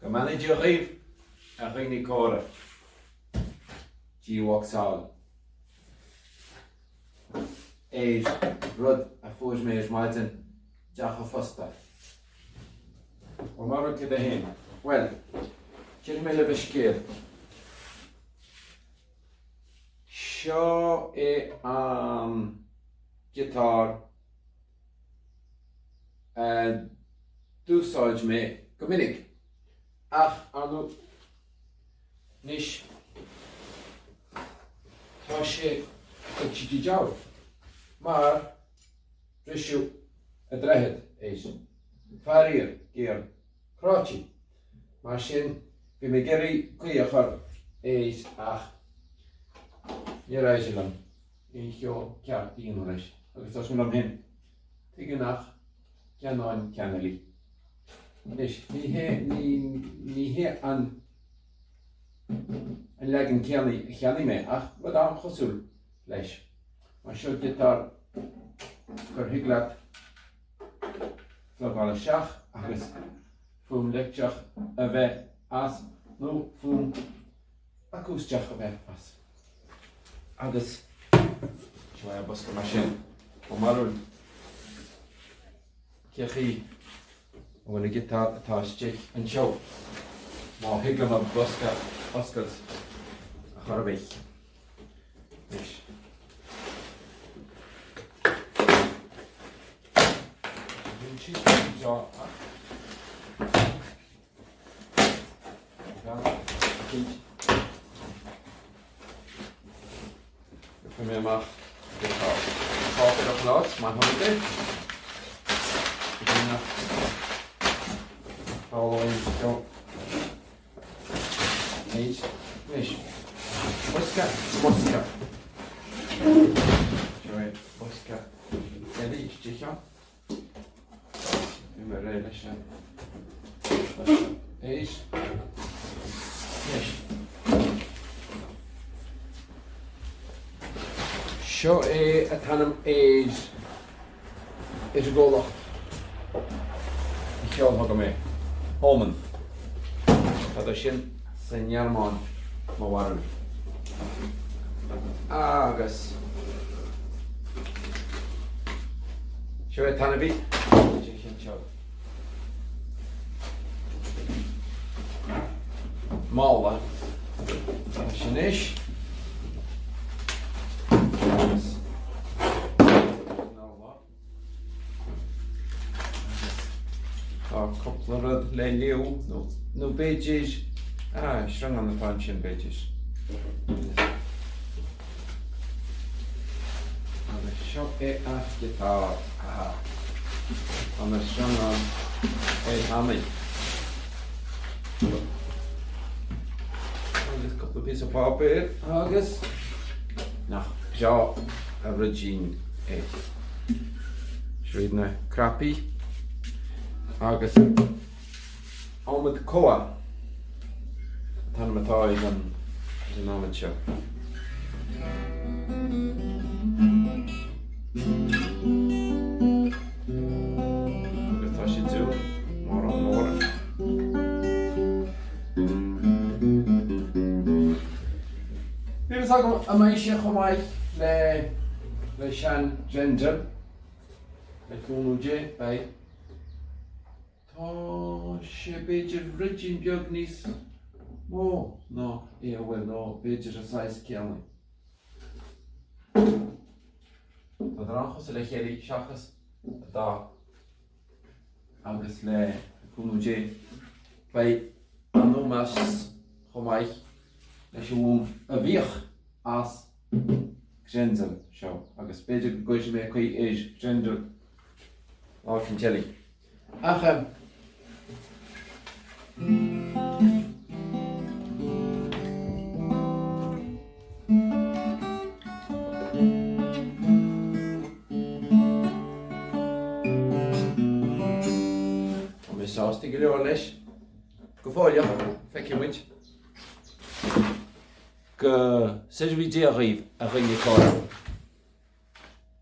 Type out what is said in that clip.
Gymaned i rhif a rhain i cora. G-Waxal. Eis, rud a fwys meis maidyn jach o ffosta. O marw gyda hyn. Wel, ti'n meddwl y sgil. Sio e gitar dwsoj me gymunig. Ach, anw nish ta si y ti di jaw. Mae'r risiw y drehed eis. Farir, gyr, croci. Mae sy'n fi me geri gwych o'r eis ach i'r eis ylan. I'n llio ciar un o'r eis. Ac os mynd am hyn. Tigyn ach cianoen cianeli. Nish, ni he an legyn ciani me ach wad am choswl leis. Mae sio gitar gyrhiglat flogol y siach agos ffwm lectiach y fe as nhw ffwm acwstiach y fe as. Agos siwai a bosga mae sy'n o marwyn ciach chi o yn y gitar y tas jich yn siaw. Mae higlam am bosga osgars a chorfeich. Nish. So, Kom je maar dit gaat er nog laat, maar hoe dit? Ik ben nog following zo. Eens, wees. Boska. Sorry, boska. Ja, die is dit ja. Immer relation. Eens. Yes. Sio e a tanam is y golwch. I chiol hog o me. Holman. Had o sy'n syniad mon ma warn. Agos. Sio e tanam fi. Malla. Sy'n ish. Koplar le liw, no beges. Shrung on the function beges. And the shop at guitar. And the shrung on a hammy. Just a couple of pieces of paper, August. No, jaw of Regine. Reading a crappy. August. On with the coa. Tan matoi on the amateur. August I should do more and more. Here's a meisje gemaakt le shan gender. Le kunuje bij. To się będzie wrycin biognis. O, no, no, będzie size kielny. To dranchos le cheli shachas da. Agus le kunuje bij anomas gemaakt. Le shum a vich as gender show. Agus będzie goish me koi age gender. All can tell you. Ach, Om saus te geleorles. Gevolg, fek je moet. Que seja vídeo arrive, arranha fora.